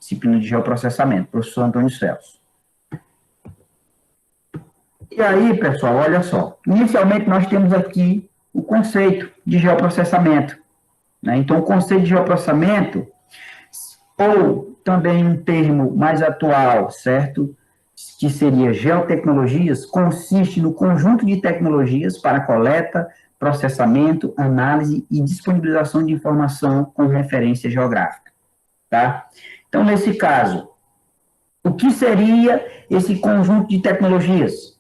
disciplina de geoprocessamento, professor Antônio Celso. E aí, pessoal, olha só, inicialmente nós temos aqui o conceito de geoprocessamento, né? Então, o conceito de geoprocessamento, ou também um termo mais atual, certo? Que seria geotecnologias, consiste no conjunto de tecnologias para coleta, processamento, análise e disponibilização de informação com referência geográfica, tá? Então, nesse caso, o que seria esse conjunto de tecnologias?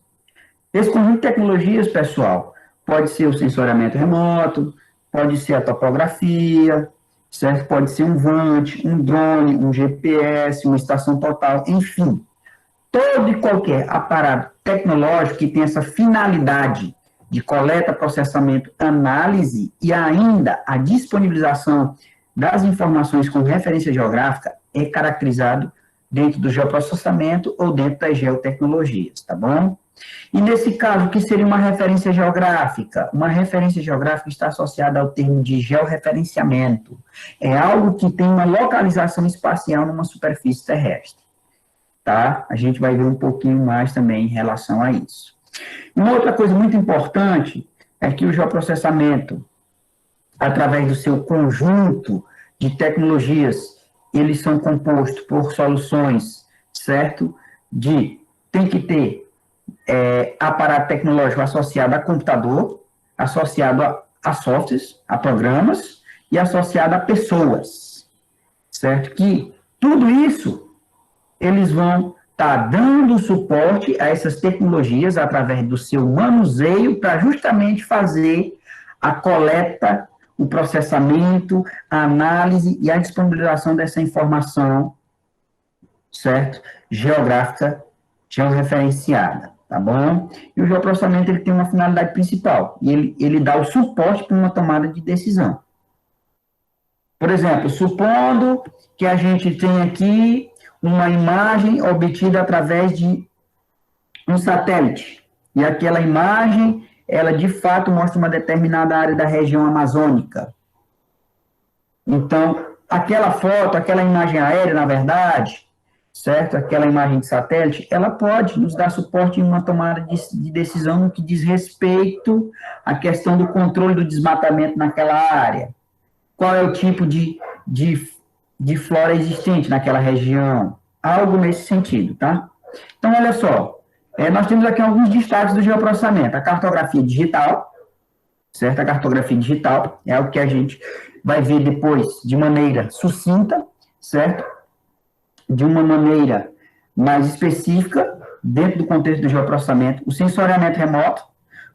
Esse conjunto de tecnologias, pessoal, pode ser o sensoriamento remoto, pode ser a topografia, certo? Pode ser um VANT, um drone, um GPS, uma estação total, enfim. Todo e qualquer aparato tecnológico que tenha essa finalidade de coleta, processamento, análise e ainda a disponibilização das informações com referência geográfica é caracterizado dentro do geoprocessamento ou dentro das geotecnologias, tá bom? E nesse caso, o que seria uma referência geográfica? Uma referência geográfica está associada ao termo de georreferenciamento. É algo que tem uma localização espacial numa superfície terrestre. Tá? A gente vai ver um pouquinho mais também em relação a isso. Uma outra coisa muito importante é que o geoprocessamento, através do seu conjunto de tecnologias, eles são compostos por soluções, certo? Tem que ter aparato tecnológico associado a computador, associado a softwares, a programas e associado a pessoas, certo? Que tudo isso eles vão estar dando suporte a essas tecnologias através do seu manuseio para justamente fazer a coleta, o processamento, a análise e a disponibilização dessa informação, certo? Geográfica, georreferenciada, tá bom? E o geoprocessamento, ele tem uma finalidade principal, e ele dá o suporte para uma tomada de decisão. Por exemplo, supondo que a gente tem aqui uma imagem obtida através de um satélite. E aquela imagem, ela de fato mostra uma determinada área da região amazônica. Então, aquela foto, aquela imagem aérea, na verdade, certo? Aquela imagem de satélite, ela pode nos dar suporte em uma tomada de decisão no que diz respeito à questão do controle do desmatamento naquela área. Qual é o tipo de flora existente naquela região, algo nesse sentido, tá? Então, olha só, nós temos aqui alguns destaques do geoprocessamento. A cartografia digital, certo? A cartografia digital é algo que a gente vai ver depois de maneira sucinta, certo? De uma maneira mais específica, dentro do contexto do geoprocessamento, o sensoriamento remoto,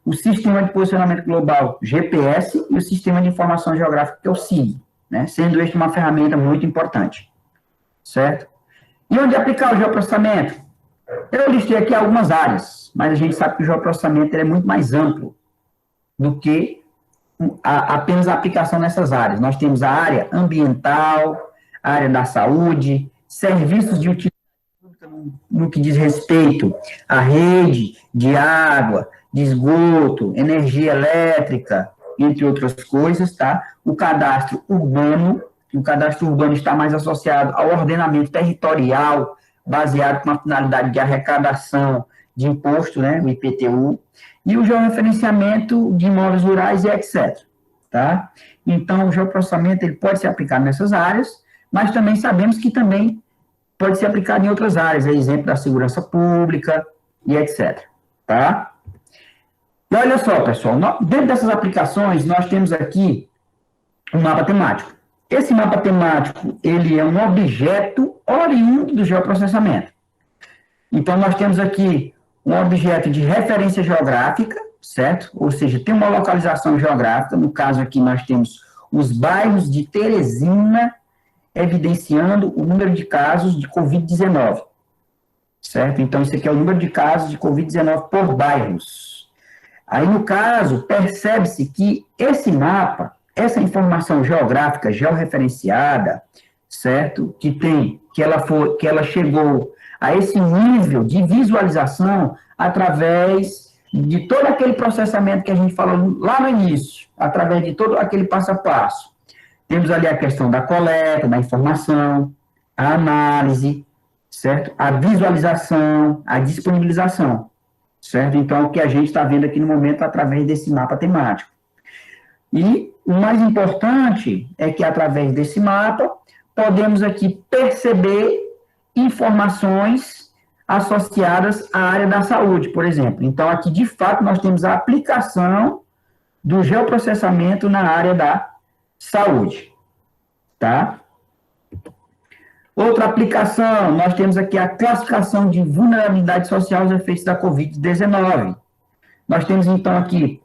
o sistema de posicionamento global, GPS, e o sistema de informação geográfica, que é o SIG, né? Sendo este uma ferramenta muito importante, certo? E onde aplicar o geoprocessamento? Eu listei aqui algumas áreas, mas a gente sabe que o geoprocessamento é muito mais amplo do que apenas a aplicação nessas áreas. Nós temos a área ambiental, a área da saúde, serviços de utilidade pública no que diz respeito à rede de água, de esgoto, energia elétrica, entre outras coisas, tá? O cadastro urbano está mais associado ao ordenamento territorial, baseado com uma finalidade de arrecadação de imposto, né, o IPTU, e o georreferenciamento de imóveis rurais e etc. Tá? Então, o geoprocessamento ele pode ser aplicado nessas áreas, mas também sabemos que também pode ser aplicado em outras áreas, exemplo da segurança pública e etc. Tá? E olha só, pessoal, dentro dessas aplicações, nós temos aqui um mapa temático. Esse mapa temático, ele é um objeto oriundo do geoprocessamento. Então, nós temos aqui um objeto de referência geográfica, certo? Ou seja, tem uma localização geográfica. No caso aqui, nós temos os bairros de Teresina, evidenciando o número de casos de Covid-19, certo? Então, esse aqui é o número de casos de Covid-19 por bairros. Aí, no caso, percebe-se que esse mapa, essa informação geográfica, georreferenciada, certo? Que ela chegou a esse nível de visualização através de todo aquele processamento que a gente falou lá no início, através de todo aquele passo a passo. Temos ali a questão da coleta, da informação, a análise, certo? A visualização, a disponibilização, certo? Então, o que a gente está vendo aqui no momento através desse mapa temático. E o mais importante é que, através desse mapa, podemos aqui perceber informações associadas à área da saúde, por exemplo. Então, aqui, de fato, nós temos a aplicação do geoprocessamento na área da saúde, tá? Outra aplicação, nós temos aqui a classificação de vulnerabilidade social aos efeitos da Covid-19. Nós temos, então, aqui,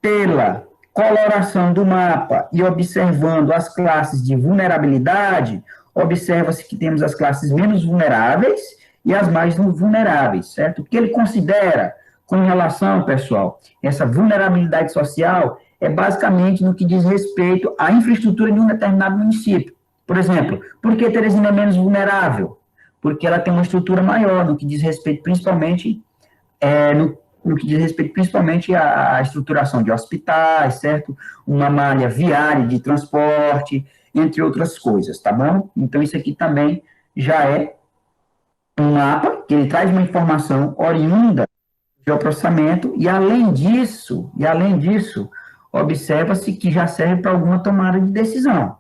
pela coloração do mapa e observando as classes de vulnerabilidade, observa-se que temos as classes menos vulneráveis e as mais vulneráveis, certo? O que ele considera com relação, pessoal, essa vulnerabilidade social é basicamente no que diz respeito à infraestrutura de um determinado município. Por exemplo, por que Teresina é menos vulnerável? Porque ela tem uma estrutura maior, no que diz respeito principalmente no que diz respeito principalmente à estruturação de hospitais, certo? Uma malha viária de transporte, entre outras coisas, tá bom? Então, isso aqui também já é um mapa, que ele traz uma informação oriunda do geoprocessamento, e além disso, observa-se que já serve para alguma tomada de decisão,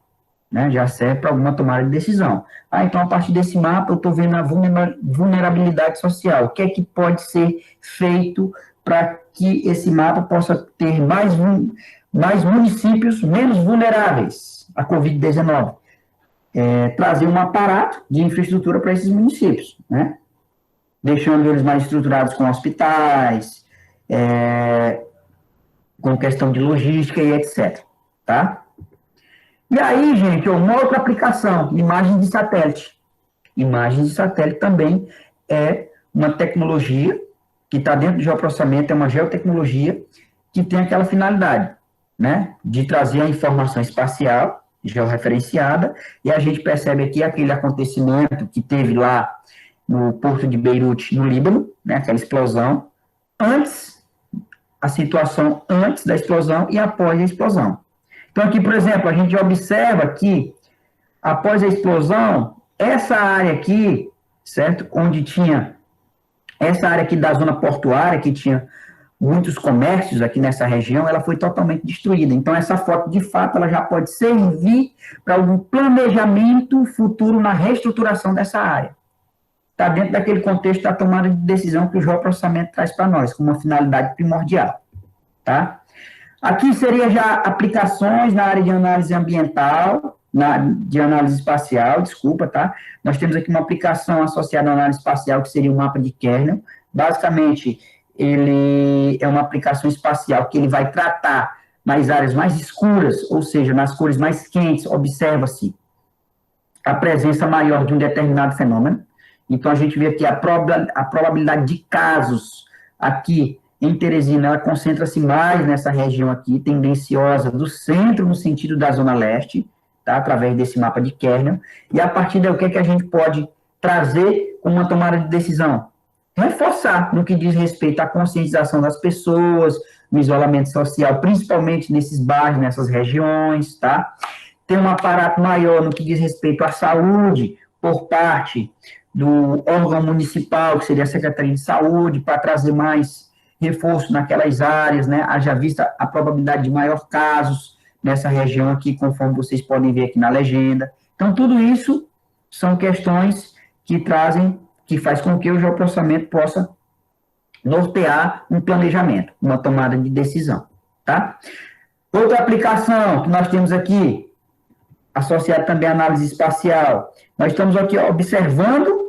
né? Já serve para alguma tomada de decisão. Então, a partir desse mapa, eu estou vendo a vulnerabilidade social. O que é que pode ser feito para que esse mapa possa ter mais municípios menos vulneráveis à Covid-19? Trazer um aparato de infraestrutura para esses municípios, né? Deixando eles mais estruturados com hospitais, com questão de logística e etc. Tá? E aí, gente, uma outra aplicação, imagem de satélite. Imagem de satélite também é uma tecnologia que está dentro do geoprocessamento, é uma geotecnologia que tem aquela finalidade, né, de trazer a informação espacial, georreferenciada, e a gente percebe aqui aquele acontecimento que teve lá no porto de Beirute, no Líbano, né, aquela explosão, a situação antes da explosão e após a explosão. Então, aqui, por exemplo, a gente observa que, após a explosão, essa área aqui, certo? Onde tinha essa área aqui da zona portuária, que tinha muitos comércios aqui nessa região, ela foi totalmente destruída. Então, essa foto, de fato, ela já pode servir para algum planejamento futuro na reestruturação dessa área. Está dentro daquele contexto da tomada de decisão que o geoprocessamento traz para nós, com uma finalidade primordial, tá? Aqui seria já aplicações na área de análise ambiental, de análise espacial, desculpa, tá? Nós temos aqui uma aplicação associada à análise espacial, que seria o mapa de Kernel. Basicamente, ele é uma aplicação espacial que ele vai tratar nas áreas mais escuras, ou seja, nas cores mais quentes, observa-se a presença maior de um determinado fenômeno. Então, a gente vê aqui a probabilidade de casos aqui em Teresina, ela concentra-se mais nessa região aqui, tendenciosa do centro no sentido da zona leste, tá? Através desse mapa de Kernel, e a partir daí o que é que a gente pode trazer como uma tomada de decisão? Reforçar no que diz respeito à conscientização das pessoas, no isolamento social, principalmente nesses bairros, nessas regiões, tá? Ter um aparato maior no que diz respeito à saúde, por parte do órgão municipal, que seria a Secretaria de Saúde, para trazer mais reforço naquelas áreas, né? Haja vista a probabilidade de maior casos nessa região aqui, conforme vocês podem ver aqui na legenda. Então, tudo isso são questões que faz com que o geoprocessamento possa nortear um planejamento, uma tomada de decisão, tá? Outra aplicação que nós temos aqui, associada também à análise espacial, nós estamos aqui observando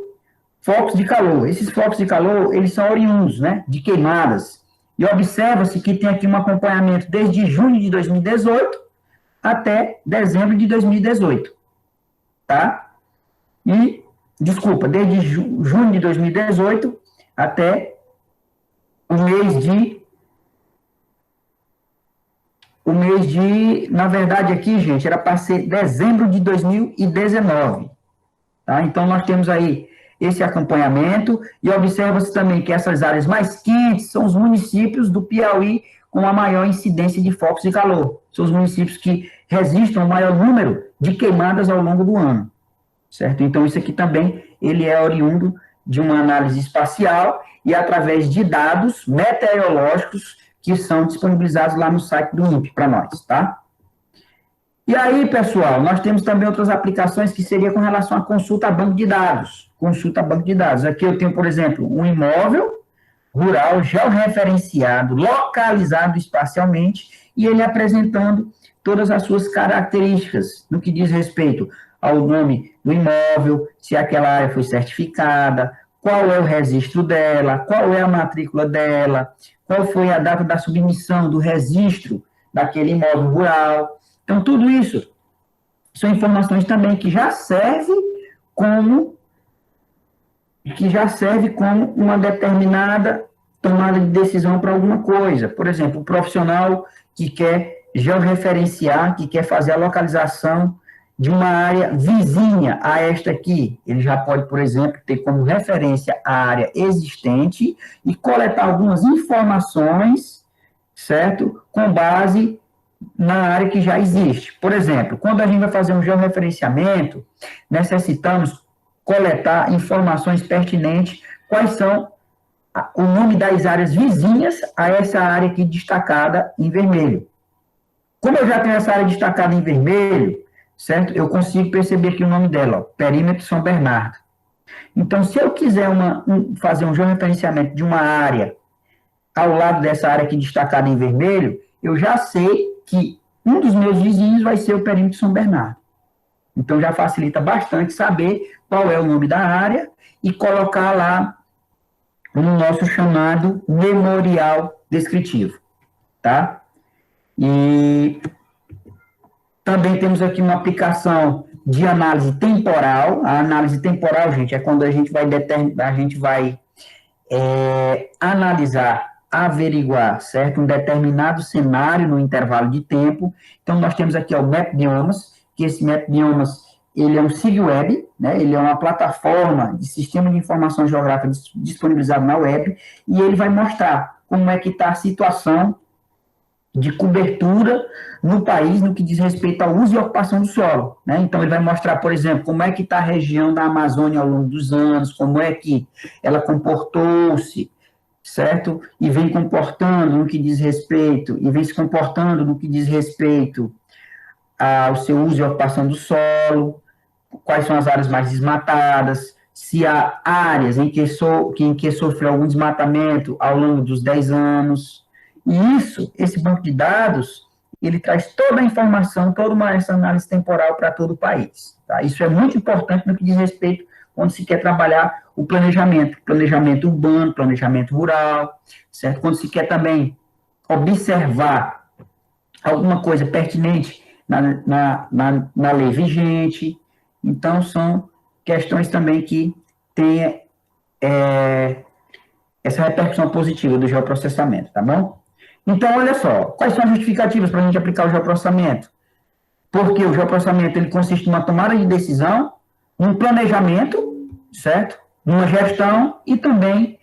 focos de calor. Esses focos de calor, eles são oriundos, né, de queimadas. E observa-se que tem aqui um acompanhamento desde junho de 2018 até dezembro de 2018. Tá? Desde junho de 2018 até o mês de, na verdade aqui, gente, era para ser dezembro de 2019. Tá? Então, nós temos aí esse acompanhamento, e observa-se também que essas áreas mais quentes são os municípios do Piauí com a maior incidência de focos de calor. São os municípios que resistem ao maior número de queimadas ao longo do ano, certo? Então, isso aqui também, ele é oriundo de uma análise espacial e através de dados meteorológicos que são disponibilizados lá no site do INPE para nós, tá? E aí, pessoal, nós temos também outras aplicações que seria com relação à consulta a banco de dados. Consulta a banco de dados. Aqui eu tenho, por exemplo, um imóvel rural georreferenciado, localizado espacialmente, e ele apresentando todas as suas características no que diz respeito ao nome do imóvel, se aquela área foi certificada, qual é o registro dela, qual é a matrícula dela, qual foi a data da submissão do registro daquele imóvel rural. Então, tudo isso são informações também que já serve como uma determinada tomada de decisão para alguma coisa. Por exemplo, o profissional que quer georreferenciar, que quer fazer a localização de uma área vizinha a esta aqui. Ele já pode, por exemplo, ter como referência a área existente e coletar algumas informações, certo? Com base na área que já existe. Por exemplo, quando a gente vai fazer um georreferenciamento, necessitamos coletar informações pertinentes, quais são o nome das áreas vizinhas a essa área aqui destacada em vermelho. Como eu já tenho essa área destacada em vermelho, certo? Eu consigo perceber aqui o nome dela, ó, Perímetro São Bernardo. Então, se eu quiser fazer um georreferenciamento de uma área ao lado dessa área aqui destacada em vermelho, eu já sei que um dos meus vizinhos vai ser o Perímetro São Bernardo. Então, já facilita bastante saber qual é o nome da área e colocar lá no nosso chamado memorial descritivo, tá? E também temos aqui uma aplicação de análise temporal. A análise temporal, gente, é quando a gente vai analisar, averiguar, certo? Um determinado cenário no intervalo de tempo. Então, nós temos aqui o Map Biomas, que esse Map Biomas, ele é um sítio web, né? Ele é uma plataforma de sistema de informação geográfica disponibilizado na web, e ele vai mostrar como é que está a situação de cobertura no país no que diz respeito ao uso e ocupação do solo, né? Então, ele vai mostrar, por exemplo, como é que está a região da Amazônia ao longo dos anos, como é que ela comportou-se, certo? E vem comportando no que diz respeito, e vem se comportando no que diz respeito ao seu uso e ocupação do solo, quais são as áreas mais desmatadas, se há áreas em que sofreu algum desmatamento ao longo dos 10 anos. E esse banco de dados, ele traz toda a informação, essa análise temporal para todo o país. Tá? Isso é muito importante no que diz respeito quando se quer trabalhar o planejamento urbano, planejamento rural, certo? Quando se quer também observar alguma coisa pertinente na lei vigente. Então, são questões também que têm essa repercussão positiva do geoprocessamento, tá bom? Então, olha só, quais são as justificativas para a gente aplicar o geoprocessamento? Porque o geoprocessamento, ele consiste numa tomada de decisão, num planejamento, certo? Numa gestão e também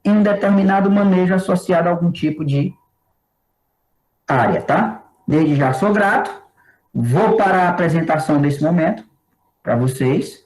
em um determinado manejo associado a algum tipo de área, tá? Desde já sou grato, vou para a apresentação desse momento, para vocês.